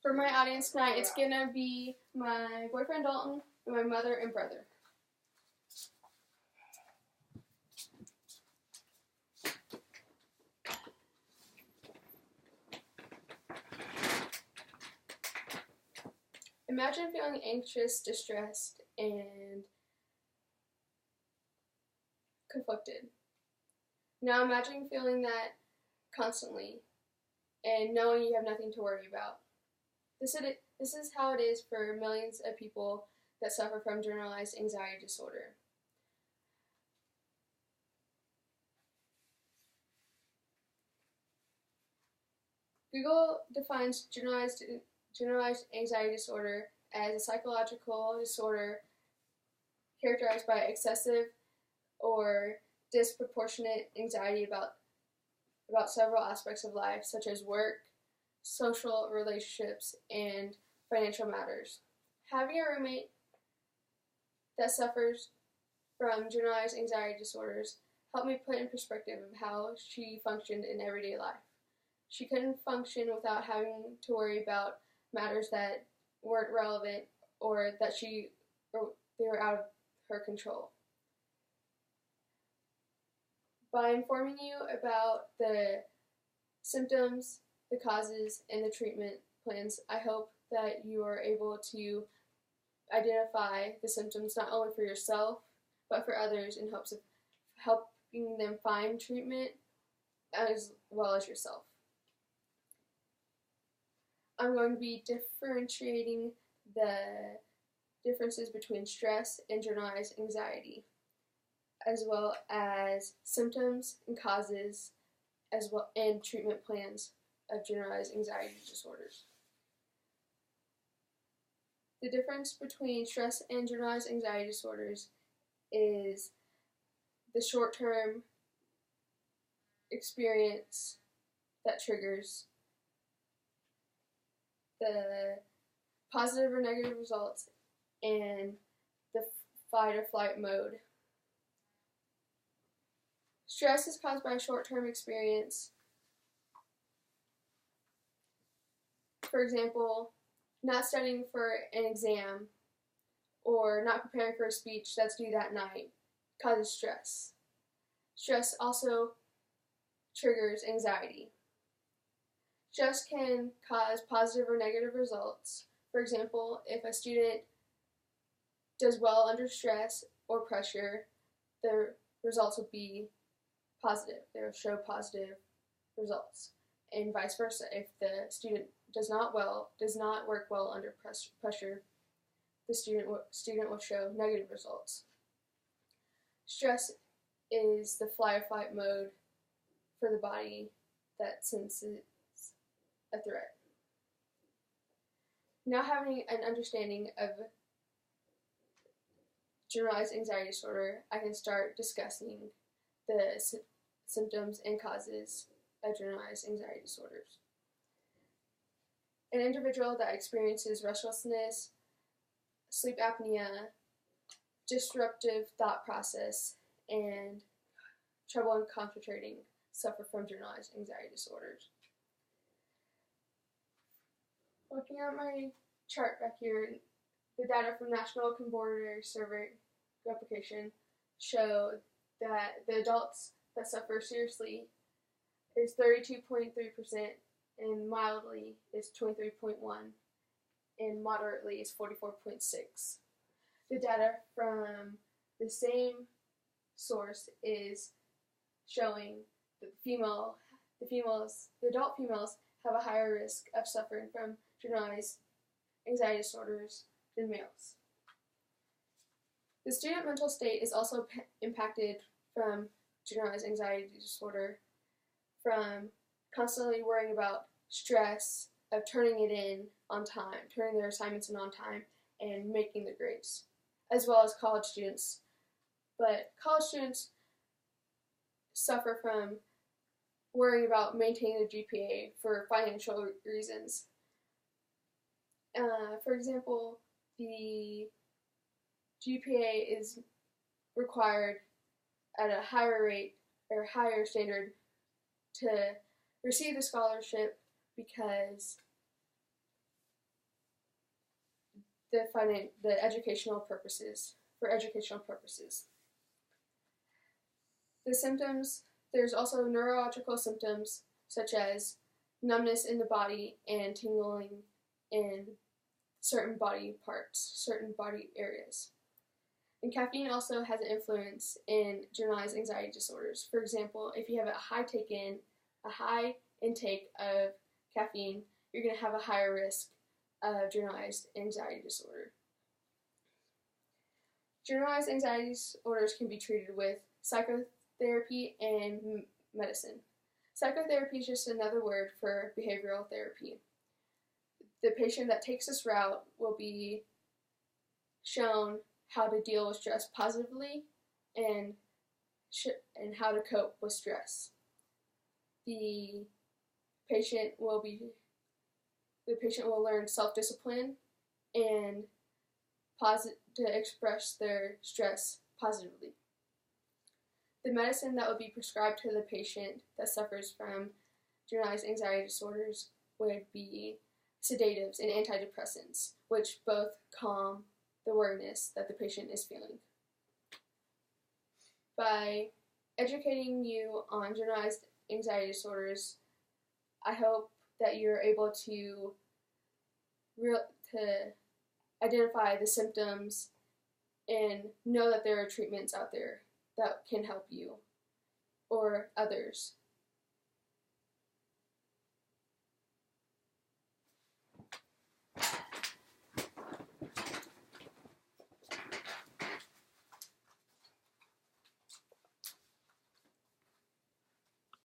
For my audience tonight, it's gonna be my boyfriend Dalton and my mother and brother. Imagine feeling anxious, distressed, and conflicted. Now imagine feeling that constantly and knowing you have nothing to worry about. This is how it is for millions of people that suffer from generalized anxiety disorder. Google defines generalized anxiety disorder as a psychological disorder characterized by excessive or disproportionate anxiety about several aspects of life, such as work, social relationships, and financial matters. Having a roommate that suffers from generalized anxiety disorders helped me put in perspective of how she functioned in everyday life. She couldn't function without having to worry about matters that weren't relevant or that they were out of her control. By informing you about the symptoms, the causes, and the treatment plans, I hope that you are able to identify the symptoms not only for yourself, but for others in hopes of helping them find treatment as well as yourself. I'm going to be differentiating the differences between stress and generalized anxiety, as well as symptoms and causes, as well and treatment plans of generalized anxiety disorders. The difference between stress and generalized anxiety disorders is the short-term experience that triggers the positive or negative results and the fight or flight mode. Stress is caused by a short-term experience. For example, not studying for an exam or not preparing for a speech that's due that night causes stress. Stress also triggers anxiety. Stress can cause positive or negative results. For example, if a student does well under stress or pressure, the results will be positive. They will show positive results. And vice versa. If the student does not work well under pressure, the student will show negative results. Stress is the fly or fight mode for the body that senses a threat. Now having an understanding of generalized anxiety disorder, I can start discussing the symptoms and causes of generalized anxiety disorders. An individual that experiences restlessness, sleep apnea, disruptive thought process, and trouble in concentrating suffer from generalized anxiety disorders. Looking at my chart back here, the data from National Combinatory Survey replication show that the adults that suffer seriously is 32.3%, and mildly is 23.1%, and moderately is 44.6%. The data from the same source is showing that the adult females have a higher risk of suffering from generalized anxiety disorders than males. The student mental state is also impacted from generalized anxiety disorder, from constantly worrying about stress of turning it in on time, turning their assignments in on time, and making the grades, as well as college students. But college students suffer from worrying about maintaining the GPA for financial reasons. For example, the GPA is required at a higher rate or higher standard to receive the scholarship because the educational purposes, for educational purposes. The symptoms, there's also neurological symptoms such as numbness in the body and tingling in certain body parts, certain body areas. And caffeine also has an influence in generalized anxiety disorders. For example, if you have a high intake of caffeine, you're going to have a higher risk of generalized anxiety disorder. Generalized anxiety disorders can be treated with psychotherapy and medicine. Psychotherapy is just another word for behavioral therapy. The patient that takes this route will be shown how to deal with stress positively and how to cope with stress. The patient will learn self-discipline and to express their stress positively. The medicine that would be prescribed to the patient that suffers from generalized anxiety disorders would be sedatives and antidepressants, which both calm the worriness that the patient is feeling. By educating you on generalized anxiety disorders, I hope that you're able to identify the symptoms and know that there are treatments out there that can help you or others